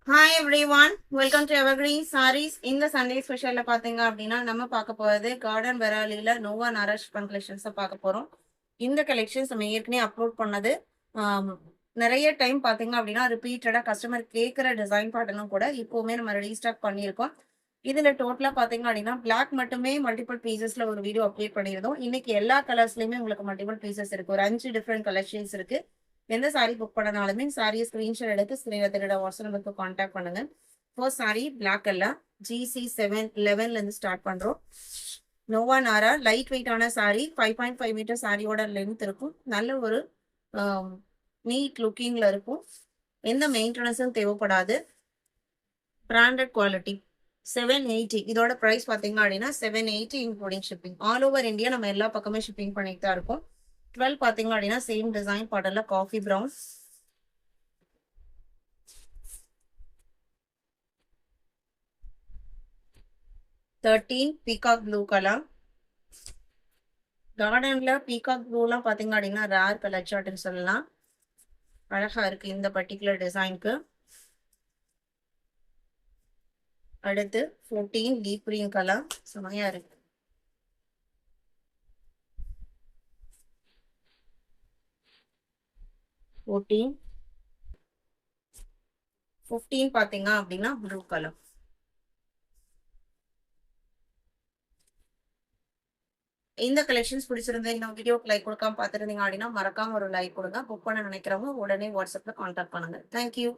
Hi every one, welcome to Evergreen Sarees. இந்த Sunday ஸ்பெஷல்ல பாத்தீங்க அப்படின்னா நம்ம பார்க்க போறது கார்டன் வெராலியில நோவா நாரா ஷிஃபான் கலெக்ஷன்ஸ் பார்க்க போறோம். இந்த கலெக்ஷன்ஸ் நம்ம ஏற்கனவே அப்லோட் பண்ணது. ஆம், நிறைய டைம் பாத்தீங்க அப்படின்னா ரிப்பீட்டடா கஸ்டமர் கேட்குற டிசைன் பேட்டர்னும் கூட இப்போவுமே நம்ம ரீஸ்டாக் பண்ணியிருக்கோம். இதுல டோட்டலா பாத்தீங்க அப்படின்னா பிளாக் மட்டுமே மல்டிபிள் பீசஸ்ல ஒரு வீடியோ அப்டேட் பண்ணியிருந்தோம். இன்னைக்கு எல்லா கலர்ஸ்லயுமே உங்களுக்கு மல்டிபிள் பீசஸ் இருக்கு. ஒரு 5 டிஃப்ரெண்ட் கலெக்ஷன்ஸ் இருக்கு. எந்த சாரி புக் பண்ணனாலுமே சாரியை ஸ்கிரீன்ஷாட் எடுத்து ஸ்ரீரத்தோட வாட்ஸ்அப் நம்பருக்கு கான்டாக்ட் பண்ணுங்க. First saree black colour GC711 இருந்து ஸ்டார்ட் பண்றோம். நோவா நாரா லைட் வெயிட்டான சாரி, 5.5 மீட்டர் சாரியோட லென்த் இருக்கும். நல்ல ஒரு நீட் லுக்கிங்ல இருக்கும். எந்த மெயின்டெனன்ஸும் தேவைப்படாது. Branded quality 780. இதோட ப்ரைஸ் பார்த்தீங்க அப்படின்னா 780 including shipping. All over India நம்ம எல்லா பக்கமே ஷிப்பிங் பண்ணிட்டு தான் இருக்கோம். 12 பார்த்தீங்க அப்படின்னா சேம் டிசைன் பாடல்ல coffee brown. 13 peacock blue colour. கார்டன்ல பீகாக் ப்ளூலாம் பார்த்தீங்க அப்படின்னா ரேர் கலர் சார்ட்னு சொல்லலாம். அழகா இருக்கு இந்த பர்டிகுலர் டிசைனுக்கு. அடுத்து 14 டீப் கிரீன் கலர், செமையா இருக்கு. ஃபோர்டீன் 15 பார்த்தீங்க அப்படின்னா ப்ளூ கலர். இந்த கலெக்ஷன்ஸ் பிடிச்சிருந்தா இந்த வீடியோக்கு லைக் கொடுக்காம பார்த்துருந்தீங்க அப்படின்னா மறக்காம ஒரு லைக் கொடுங்க. புக் பண்ண நினைக்கிறவங்க உடனே வாட்ஸ்அப்ல கான்டாக்ட் பண்ணுங்க. தேங்க்யூ.